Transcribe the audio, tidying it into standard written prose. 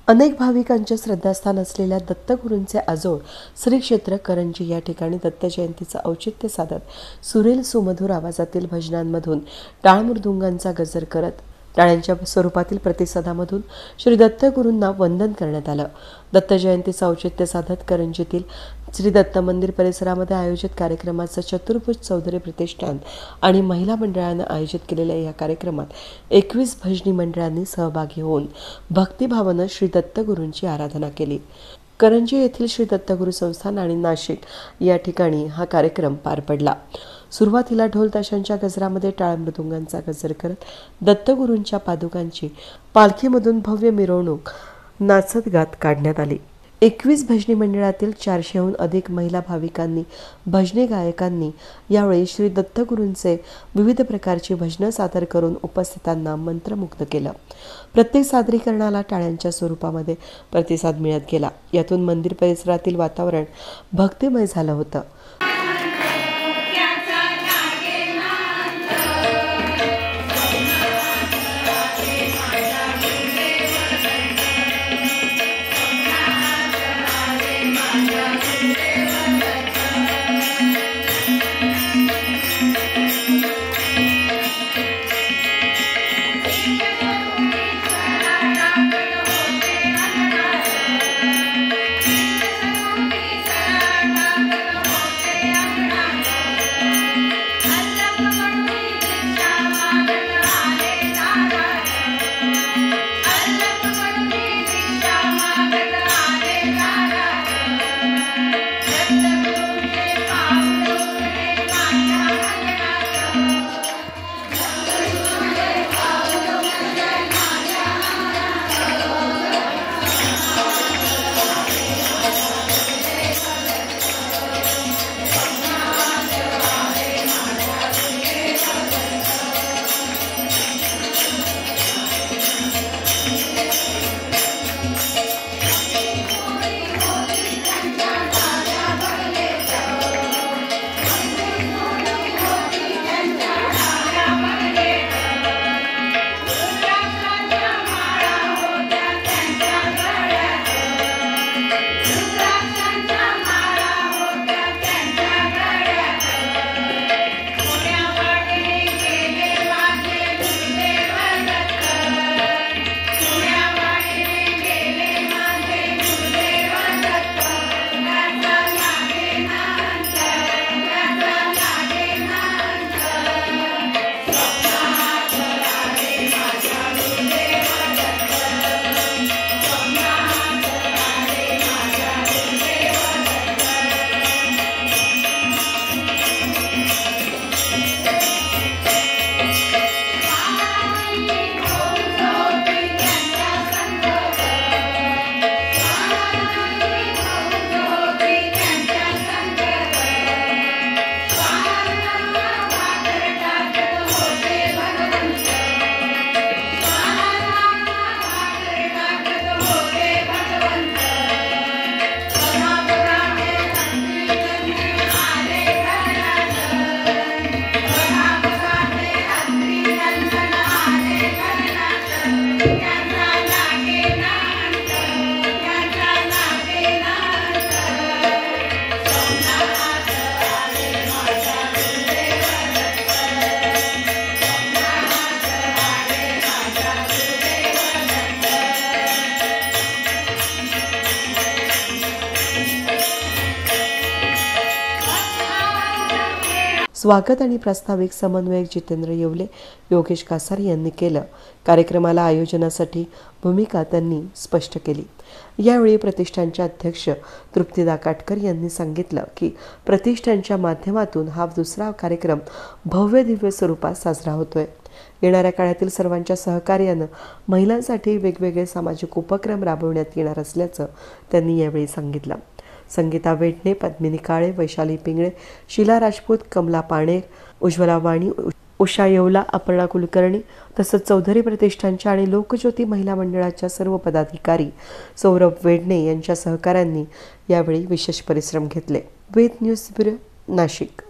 अनेक भाविकांचे श्रद्धास्थान असलेल्या दत्तगुरूंचे आजोळ श्री क्षेत्र करंजी या ठिकाणी दत्त जयंतीचं औचित्य साधत सुरेल सुमधुर आवाजातील भजनांमधून टाळ मृदुंगांचा गजर करत टाळ्यांच्या स्वरूपातील प्रतिसादामधून श्री दत्तगुरूंना वंदन करण्यात आलं। दत्त जयंतीचं औचित्य साधत करंजीतील श्री दत्त मंदिर परिसरामध्ये आयोजित कार्यक्रमाचं चतुर्भुज चौधरी प्रतिष्ठान आणि महिला मंडळानं आयोजित केलेल्या या कार्यक्रमात 21 भजनी मंडळांनी सहभागी होऊन भक्तिभावानं श्री दत्तगुरूंची आराधना केली। करंजी येथील श्री दत्तगुरू संस्थान आणि नाशिक या ठिकाणी हा कार्यक्रम पार पडला। सुरुवातीला ढोल ताशांच्या गजरामध्ये टाळ मृदुंगांचा गजर करत दत्तगुरूंच्या पादुकांची पालखीमधून भव्य मिरवणूक नाचत गात काढण्यात आली। 21 भजनी मंडळातील 400हून अधिक महिला भाविकांनी भजनी गायकांनी यावेळी श्री दत्तगुरूंचे विविध प्रकारची भजनं सादर करून उपस्थितांना मंत्रमुग्ध केलं। प्रत्येक सादरीकरणाला टाळ्यांच्या स्वरूपामध्ये प्रतिसाद मिळत गेला। यातून मंदिर परिसरातील वातावरण भक्तिमय झालं होतं। स्वागत आणि प्रास्ताविक समन्वयक जितेंद्र येवले, योगेश कासार यांनी केलं। कार्यक्रमाला आयोजनासाठी भूमिका त्यांनी स्पष्ट केली। यावेळी प्रतिष्ठानचे अध्यक्ष तृप्तीदा काटकर यांनी सांगितलं की प्रतिष्ठानच्या माध्यमातून हा दुसरा कार्यक्रम भव्य दिव्य स्वरूपात साजरा होतोय। येणाऱ्या काळातील सर्वांच्या सहकार्याने महिलांसाठी वेगवेगळे सामाजिक उपक्रम राबवण्यात येणार असल्याचं त्यांनी यावेळी सांगितलं। संगीता वेटणे, पद्मिनी काळे, वैशाली पिंगळे, शीला राजपूत, कमला पाणेर, उज्ज्वला वाणी, उषा येवला, अपर्णा कुलकर्णी तसंच चौधरी प्रतिष्ठानच्या आणि लोकज्योती महिला मंडळाच्या सर्व पदाधिकारी, सौरभ वेडणे यांच्या सहकाऱ्यांनी यावेळी विशेष परिश्रम घेतले। वेद न्यूज ब्युरो, नाशिक।